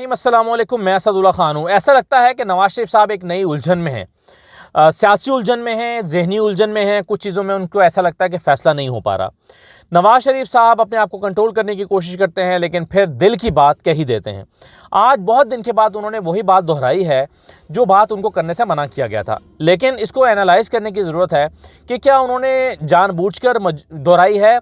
अस्सलामुअलैकुम, मैं असदुल्ला खान हूँ। ऐसा लगता है कि नवाज शरीफ साहब एक नई उलझन में हैं, सियासी उलझन में हैं, जहनी उलझन में हैं। कुछ चीज़ों में उनको ऐसा लगता है कि फ़ैसला नहीं हो पा रहा। नवाज शरीफ साहब अपने आप को कंट्रोल करने की कोशिश करते हैं, लेकिन फिर दिल की बात कह ही देते हैं। आज बहुत दिन के बाद उन्होंने वही बात दोहराई है जो बात उनको करने से मना किया गया था। लेकिन इसको एनालाइज़ करने की ज़रूरत है कि क्या उन्होंने जानबूझकर दोहराई है,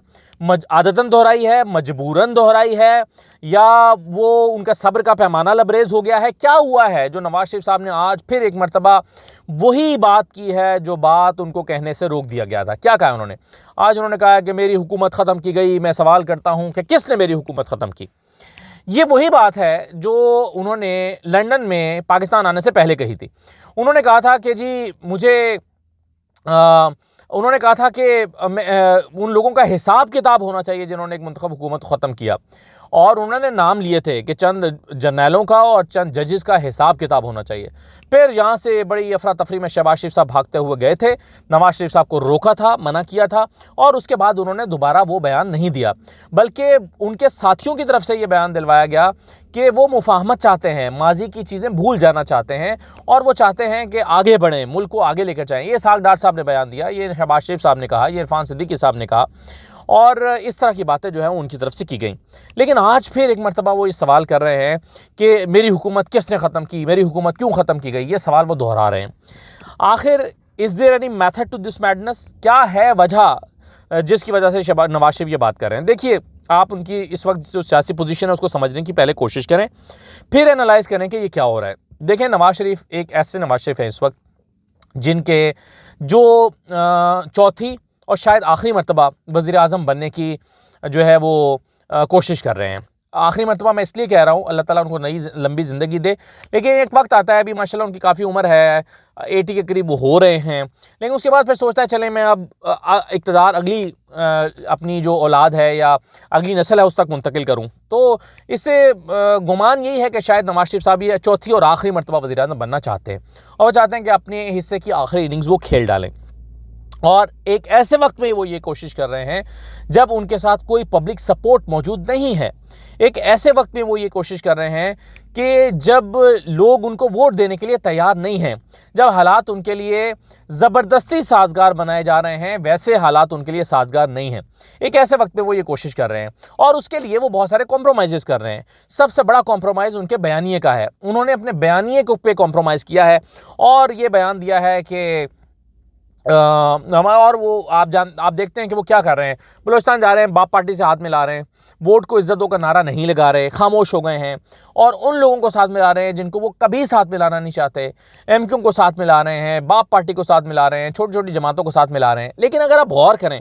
आदतन दोहराई है, मजबूरन दोहराई है, या वो उनका सब्र का पैमाना लबरेज हो गया है। क्या हुआ है जो नवाज शरीफ साहब ने आज फिर एक मरतबा वही बात की है जो बात उनको कहने से रोक दिया गया था। क्या कहा उन्होंने? आज उन्होंने कहा कि मेरी हुकूमत ख़त्म की गई। मैं सवाल करता हूं कि किसने मेरी हुकूमत ख़त्म की? ये वही बात है जो उन्होंने लंदन में पाकिस्तान आने से पहले कही थी। उन्होंने कहा था कि जी उन्होंने कहा था कि उन लोगों का हिसाब किताब होना चाहिए जिन्होंने एक मुंतखब हुकूमत ख़त्म किया, और उन्होंने नाम लिए थे कि चंद जर्नैलों का और चंद जजेस का हिसाब किताब होना चाहिए। फिर यहाँ से बड़ी अफरा तफरी में शहबाज शरीफ साहब भागते हुए गए थे। नवाज शरीफ साहब को रोका था, मना किया था, और उसके बाद उन्होंने दोबारा वो बयान नहीं दिया, बल्कि उनके साथियों की तरफ से ये बयान दिलवाया गया कि वो मुफाहमत चाहते हैं, माजी की चीज़ें भूल जाना चाहते हैं, और वो चाहते हैं कि आगे बढ़ें, मुल्क को आगे लेकर जाएं। ये साग डार साहब ने बयान दिया, ये शहबाज शरीफ साहब ने कहा, ये इरफान सिद्दीकी साहब ने कहा, और इस तरह की बातें जो है उनकी तरफ से की गई। लेकिन आज फिर एक मरतबा वो ये सवाल कर रहे हैं कि मेरी हुकूमत किसने ख़त्म की, मेरी हुकूमत क्यों ख़त्म की गई। ये सवाल वो दोहरा रहे हैं। आखिर is there any method to this madness? क्या है वजह जिसकी वजह से नवाज शरीफ ये बात कर रहे हैं? देखिए, आप उनकी इस वक्त जो सियासी पोजीशन है उसको समझने की पहले कोशिश करें, फिर एनालाइज करें कि ये क्या हो रहा है। देखें, नवाज शरीफ एक ऐसे नवाज शरीफ हैं इस वक्त जिनके जो चौथी और शायद आखिरी मरतबा वज़ीर आज़म बनने की जो है वो कोशिश कर रहे हैं। आखिरी मरतबा मैं इसलिए कह रहा हूँ, अल्लाह ताला उनको नई लंबी ज़िंदगी दे। लेकिन एक वक्त आता है, अभी माशाल्लाह उनकी काफ़ी उम्र है, 80 के करीब वो हो रहे हैं, लेकिन उसके बाद फिर सोचता है चलें मैं अब इक़्तिदार अगली अपनी जो औलाद है या अगली नस्ल है उस तक मुंतकिल करूँ। तो इससे गुमान यही है कि शायद नवाज शरीफ साहब ये चौथी और आखिरी मरतबा वज़ीर आज़म बनना चाहते हैं, और वो चाहते हैं कि अपने हिस्से की आखिरी इनिंग्स वो खेल डालें। और एक ऐसे वक्त में वो ये कोशिश कर रहे हैं जब उनके साथ कोई पब्लिक सपोर्ट मौजूद नहीं है। एक ऐसे वक्त में वो ये कोशिश कर रहे हैं कि जब लोग उनको वोट देने के लिए तैयार नहीं हैं, जब हालात उनके लिए ज़बरदस्ती साजगार बनाए जा रहे हैं, वैसे हालात उनके लिए साजगार नहीं हैं। एक ऐसे वक्त में वो ये कोशिश कर रहे हैं, और उसके लिए वो बहुत सारे कॉम्प्रोमाइज़ कर रहे हैं। सबसे बड़ा कॉम्प्रोमाइज़ उनके बयानिए का है। उन्होंने अपने बयानिए के ऊपर कॉम्प्रोमाइज़ किया है और ये बयान दिया है कि और वो आप देखते हैं कि वो क्या कर रहे हैं। बलूचिस्तान जा रहे हैं, बाप पार्टी से हाथ मिला रहे हैं, वोट को इज्जत दो का नारा नहीं लगा रहे, खामोश हो गए हैं, और उन लोगों को साथ मिला रहे हैं जिनको वो कभी साथ मिलाना नहीं चाहते। एमक्यू को साथ मिला रहे हैं, बाप पार्टी को साथ मिला रहे हैं, छोटी छोटी जमातों को साथ मिला रहे हैं। लेकिन अगर आप गौर करें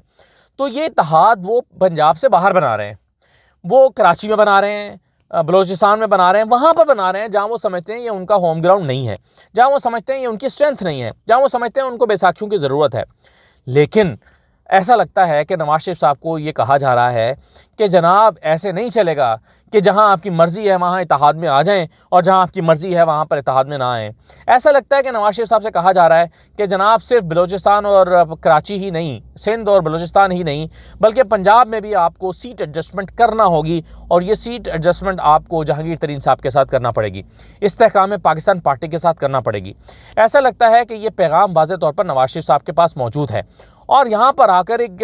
तो ये इत्तेहाद वो पंजाब से बाहर बना रहे हैं, वो कराची में बना रहे हैं, बलूचिस्तान में बना रहे हैं, वहाँ पर बना रहे हैं जहाँ वो समझते हैं ये उनका होम ग्राउंड नहीं है, जहाँ वो समझते हैं ये उनकी स्ट्रेंथ नहीं है, जहाँ वो समझते हैं उनको बैसाखियों की ज़रूरत है। लेकिन ऐसा लगता है कि नवाज शरीफ साहब को ये कहा जा रहा है कि जनाब ऐसे नहीं चलेगा कि जहां आपकी मर्ज़ी है वहां इत्तेहाद में आ जाएं, और जहां आपकी मर्ज़ी है वहां पर इत्तेहाद में ना आएँ। ऐसा लगता है कि नवाज शरीफ साहब से कहा जा रहा है कि जनाब सिर्फ बलूचिस्तान और कराची ही नहीं, सिंध और बलूचिस्तान ही नहीं, बल्कि पंजाब में भी आपको सीट एडजस्टमेंट करना होगी, और ये सीट एडजस्टमेंट आपको जहांगीर तरीन साहब के साथ करना पड़ेगी, इस्तेहकाम पाकिस्तान पार्टी के साथ करना पड़ेगी। ऐसा लगता है कि ये पैगाम वाज़ेह तौर पर नवाज शरीफ साहब के पास मौजूद है, और यहाँ पर आकर एक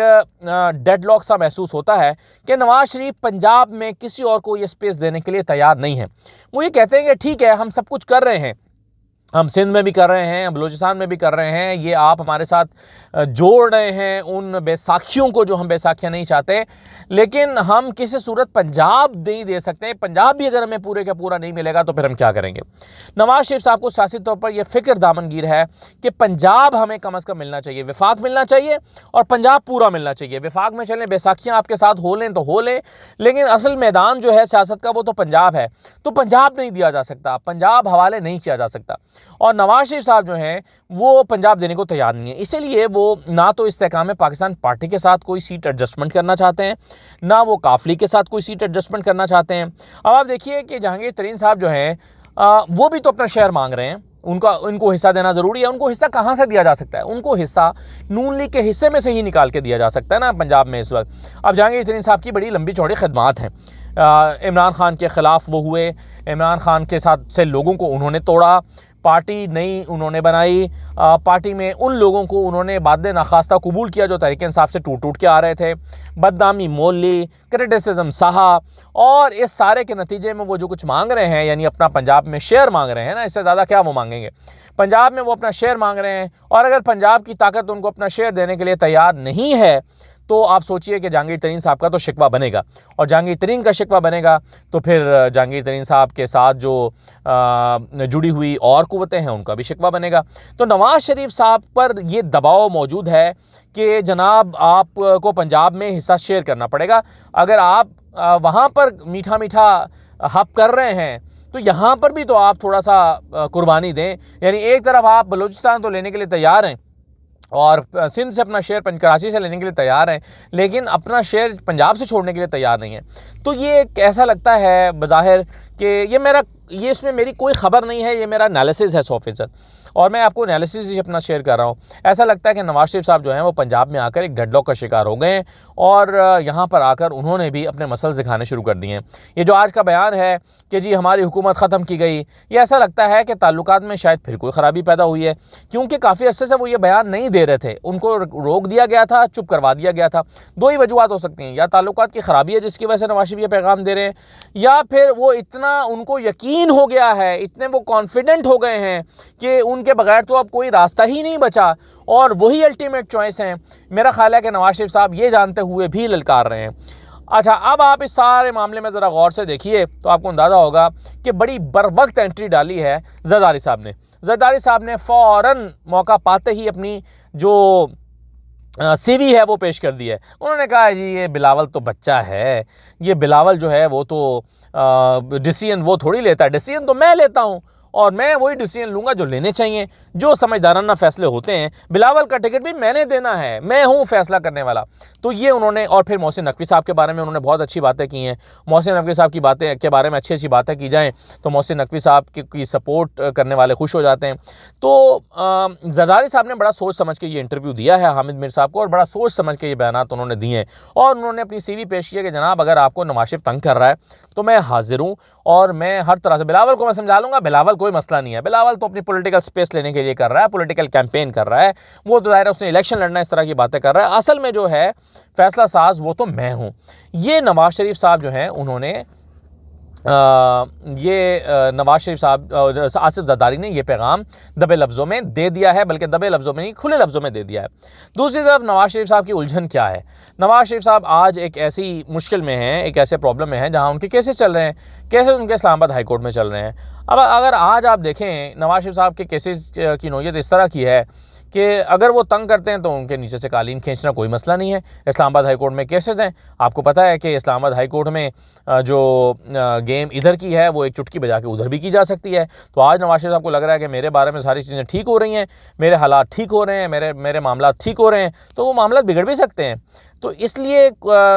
डेडलॉक सा महसूस होता है कि नवाज शरीफ पंजाब में किसी और को ये स्पेस देने के लिए तैयार नहीं है। वो ये कहते हैं कि ठीक है, हम सब कुछ कर रहे हैं, हम सिंध में भी कर रहे हैं, बलूचिस्तान में भी कर रहे हैं, ये आप हमारे साथ जोड़ रहे हैं उन बैसाखियों को जो हम बैसाखियाँ नहीं चाहते, लेकिन हम किसी सूरत पंजाब नहीं दे सकते। पंजाब भी अगर हमें पूरे का पूरा नहीं मिलेगा तो फिर हम क्या करेंगे? नवाज शरीफ साहब को सियासी तौर पर यह फ़िक्र दामनगीर है कि पंजाब हमें कम अज़ कम मिलना चाहिए, विफाक मिलना चाहिए, और पंजाब पूरा मिलना चाहिए। विफाक में चलें, बैसाखियाँ आपके साथ हो लें तो हो लें, लेकिन असल मैदान जो है सियासत का वो तो पंजाब है, तो पंजाब नहीं दिया जा सकता, पंजाब हवाले नहीं किया जा सकता। और नवाज शरीफ साहब जो हैं वो पंजाब देने को तैयार नहीं है। इसीलिए वो ना तो इस्तेहकाम पाकिस्तान पार्टी के साथ कोई सीट एडजस्टमेंट करना चाहते हैं, ना वो काफली के साथ कोई सीट एडजस्टमेंट करना चाहते हैं। अब आप देखिए कि जहांगीर तरीन साहब जो हैं वो भी तो अपना शेयर मांग रहे हैं, उनको हिस्सा देना ज़रूरी है। उनको हिस्सा कहाँ से दिया जा सकता है? उनको हिस्सा नून लीग के हिस्से में से ही निकाल के दिया जा सकता है ना पंजाब में इस वक्त। अब जहांगीर तरीन साहब की बड़ी लंबी चौड़ी खिदमात हैं, इमरान खान के ख़िलाफ़ वो हुए, इमरान खान के साथ से लोगों को उन्होंने तोड़ा, पार्टी नई उन्होंने बनाई, पार्टी में उन लोगों को उन्होंने बाद नाखास्ता कबूल किया जो तहरीक इंसाफ से टूट टूट के आ रहे थे, बदनामी मोल ली, क्रिटिसिज्म सहा, और इस सारे के नतीजे में वो जो कुछ मांग रहे हैं, यानी अपना पंजाब में शेयर मांग रहे हैं ना, इससे ज़्यादा क्या वो मांगेंगे। पंजाब में वो अपना शेयर मांग रहे हैं, और अगर पंजाब की ताकत उनको अपना शेयर देने के लिए तैयार नहीं है तो आप सोचिए कि जहांगीर तरीन साहब का तो शिकवा बनेगा, और जहांगीर तरीन का शिकवा बनेगा तो फिर जहांगीर तरीन साहब के साथ जो जुड़ी हुई और कुव्वतें हैं उनका भी शिकवा बनेगा। तो नवाज़ शरीफ साहब पर ये दबाव मौजूद है कि जनाब आपको पंजाब में हिस्सा शेयर करना पड़ेगा। अगर आप वहाँ पर मीठा मीठा हप कर रहे हैं तो यहाँ पर भी तो आप थोड़ा सा कुर्बानी दें। यानी एक तरफ आप बलूचिस्तान तो लेने के लिए तैयार हैं और सिंध से अपना शेयर कराची से लेने के लिए तैयार हैं, लेकिन अपना शेयर पंजाब से छोड़ने के लिए तैयार नहीं है। तो ये ऐसा लगता है बज़ाहिर कि ये इसमें मेरी कोई ख़बर नहीं है, ये मेरा एनालिसिस है 100%, और मैं आपको एनालिसिस ही अपना शेयर कर रहा हूँ। ऐसा लगता है कि नवाज़ शरीफ साहब जो हैं वो पंजाब में आकर एक डेडलॉक का शिकार हो गए हैं, और यहाँ पर आकर उन्होंने भी अपने मसल्स दिखाने शुरू कर दिए हैं। ये जो आज का बयान है कि जी हमारी हुकूमत ख़त्म की गई, ये ऐसा लगता है कि ताल्लुकात में शायद फिर कोई ख़राबी पैदा हुई है, क्योंकि काफ़ी अर्से से वो ये बयान नहीं दे रहे थे, उनको रोक दिया गया था, चुप करवा दिया गया था। दो ही वजूहत हो सकती हैं, या ताल्लुकात की ख़राबी है जिसकी वजह से नवाज़ शरीफ ये पैगाम दे रहे हैं, या फिर वो इतना उनको यकीन हो गया है, इतने वो कॉन्फिडेंट हो गए हैं कि उनके बगैर तो अब कोई रास्ता ही नहीं बचा और वही अल्टीमेट चॉइस है। मेरा ख्याल है कि नवाज़ शरीफ साहब ये जानते हुए भी ललकार रहे हैं। अच्छा, अब आप इस सारे मामले में ज़रा गौर से देखिए तो आपको अंदाज़ा होगा कि बड़ी बर वक्त एंट्री डाली है ज़रदारी साहब ने। ज़रदारी साहब ने फ़ौरन मौका पाते ही अपनी जो सीवी है वो पेश कर दी है। उन्होंने कहा जी ये बिलावल तो बच्चा है, ये बिलावल जो है वो तो डिसीजन वो थोड़ी लेता है, डिसीजन तो मैं लेता हूँ, और मैं वही डिसीजन लूँगा जो लेने चाहिए, जो समझदाराना फैसले होते हैं। बिलावल का टिकट भी मैंने देना है, मैं हूँ फैसला करने वाला। तो ये उन्होंने, और फिर मोहसिन नकवी साहब के बारे में उन्होंने बहुत अच्छी बातें की हैं। मोहसिन नकवी साहब की बातें के बारे में अच्छी अच्छी बातें की जाएँ तो मोहसिन नकवी साहब की सपोर्ट करने वाले खुश हो जाते हैं। तो ज़रदारी साहब ने बड़ा सोच समझ के ये इंटरव्यू दिया है हामिद मीर साहब को, और बड़ा सोच समझ के ये बयानात उन्होंने दिए हैं, और उन्होंने अपनी सीवी पेश किया कि जनाब अगर आपको नवाज़ शरीफ तंग कर रहा है तो मैं हाजिर हूँ, और मैं हर तरह से बिलावल को मैं समझा लूँगा। बिलावल कोई मसला नहीं है, बिलावल तो अपनी पॉलिटिकल स्पेस लेने के लिए कर रहा है, पॉलिटिकल कैंपेन कर रहा है, वो तो ज़ाहिर है उसने इलेक्शन लड़ना, इस तरह की बातें कर रहा है। असल में जो है फैसला साज वो तो मैं हूँ। ये नवाज़ शरीफ साहब जो हैं उन्होंने नवाज़ शरीफ साहब, आसिफ ज़रदारी ने ये पैगाम दबे लफ्ज़ों में दे दिया है, बल्कि दबे लफ्ज़ों में नहीं खुले लफ्ज़ों में दे दिया है। दूसरी तरफ नवाज़ शरीफ साहब की उलझन क्या है? नवाज़ शरीफ साहब आज एक ऐसी मुश्किल में हैं, एक ऐसे प्रॉब्लम में हैं जहां उनके केसेस चल रहे हैं, केसेस उनके इस्लामाबाद हाई कोर्ट में चल रहे हैं। अब अगर आज आप देखें नवाज़ शरीफ साहब के केसेस की नौयत इस तरह की है कि अगर वो तंग करते हैं तो उनके नीचे से कालीन खींचना कोई मसला नहीं है। इस्लामाबाद हाई कोर्ट में केसेस हैं, आपको पता है कि इस्लामाबाद हाई कोर्ट में जो गेम इधर की है वो एक चुटकी बजा के उधर भी की जा सकती है। तो आज नवाज़ शरीफ साहब को लग रहा है कि मेरे बारे में सारी चीज़ें ठीक हो रही हैं, मेरे हालात ठीक हो रहे हैं, मेरे मामला ठीक हो रहे हैं, तो वो मामला बिगड़ भी सकते हैं। तो इसलिए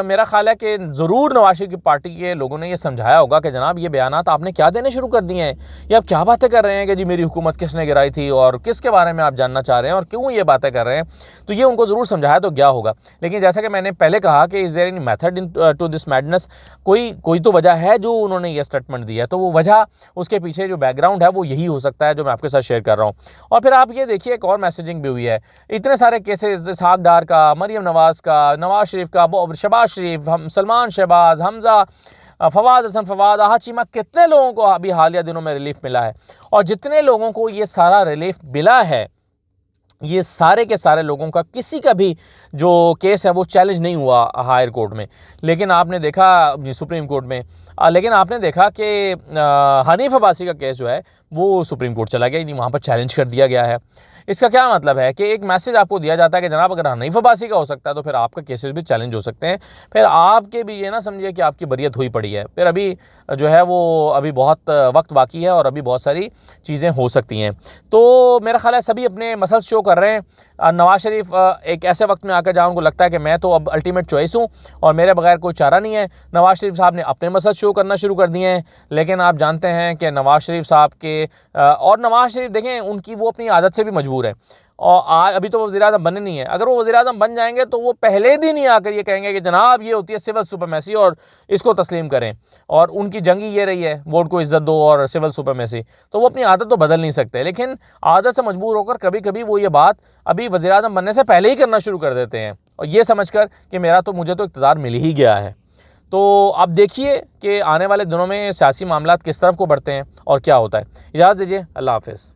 मेरा ख्याल है कि ज़रूर नवाज़ शरीफ की पार्टी के लोगों ने ये समझाया होगा कि जनाब ये बयानात आपने क्या देने शुरू कर दिए हैं, ये आप क्या बातें कर रहे हैं कि जी मेरी हुकूमत किसने गिराई थी और किसके बारे में आप जानना चाह रहे हैं और क्यों ये बातें कर रहे हैं। तो ये उनको ज़रूर समझाया तो क्या होगा। लेकिन जैसा कि मैंने पहले कहा कि is there any method in to this madness, कोई तो वजह है जो उन्होंने ये स्टेटमेंट दी है, तो वो वजह, उसके पीछे जो बैकग्राउंड है वो यही हो सकता है जो मैं आपके साथ शेयर कर रहा हूँ। और फिर आप ये देखिए एक और मैसेजिंग भी हुई है, इतने सारे केसेस, इसहाक डार का, मरियम नवाज़ का, नवाज़ शरीफ का, शहबाज शरीफ, सलमान शहबाज, हमजा, फवाद हसन, फवाद, आहा चीमा, कितने लोगों को अभी हालिया दिनों में रिलीफ मिला है। और जितने लोगों को ये सारा रिलीफ मिला है, ये सारे के सारे लोगों का किसी का भी जो केस है वो चैलेंज नहीं हुआ हायर कोर्ट में, लेकिन आपने देखा सुप्रीम कोर्ट में, लेकिन आपने देखा कि हनीफ अब्बासी का केस जो है वो सुप्रीम कोर्ट चला गया, वहाँ पर चैलेंज कर दिया गया है। इसका क्या मतलब है कि एक मैसेज आपको दिया जाता है कि जनाब अगर हनीफ अब्बासी का हो सकता है तो फिर आपका केसेस भी चैलेंज हो सकते हैं। फिर आपके भी ये ना समझिए कि आपकी बरियत हुई पड़ी है, फिर अभी जो है वो अभी बहुत वक्त बाकी है और अभी बहुत सारी चीज़ें हो सकती हैं। तो मेरा ख्याल है सभी अपने मसल्स शो कर रहे हैं। नवाज़ शरीफ एक ऐसे वक्त में आकर जहाँ उनको लगता है कि मैं तो अब अल्टीमेट चॉइस हूँ और मेरे बगैर कोई चारा नहीं है। नवाज़ शरीफ साहब ने अपने मसल्स शो करना शुरू कर दिए हैं, लेकिन आप जानते हैं कि नवाज़ शरीफ साहब के और नवाज़ शरीफ देखें उनकी वो अपनी आदत से भी मजबूर है। और अभी तो वो वज़ीर-ए-आज़म बने नहीं है। अगर वो वज़ीर-ए-आज़म बन जाएंगे तो वो पहले दिन ही आकर ये कहेंगे कि जनाब ये होती है सिविल सुपरमेसी और इसको तस्लीम करें, और उनकी जंग ही ये रही है वोट को इज्जत दो और सिविल सुपरमेसी। तो वो अपनी आदत तो बदल नहीं सकते, लेकिन आदत से मजबूर होकर कभी कभी वो ये बात अभी वज़ीर-ए-आज़म बनने से पहले ही करना शुरू कर देते हैं, और ये समझकर कि मुझे तो इक़्तिदार मिल ही गया है। तो आप देखिए कि आने वाले दिनों में सियासी मामलात किस तरफ को बढ़ते हैं और क्या होता है। इजाज़त दीजिए, अल्लाह हाफ़िज़।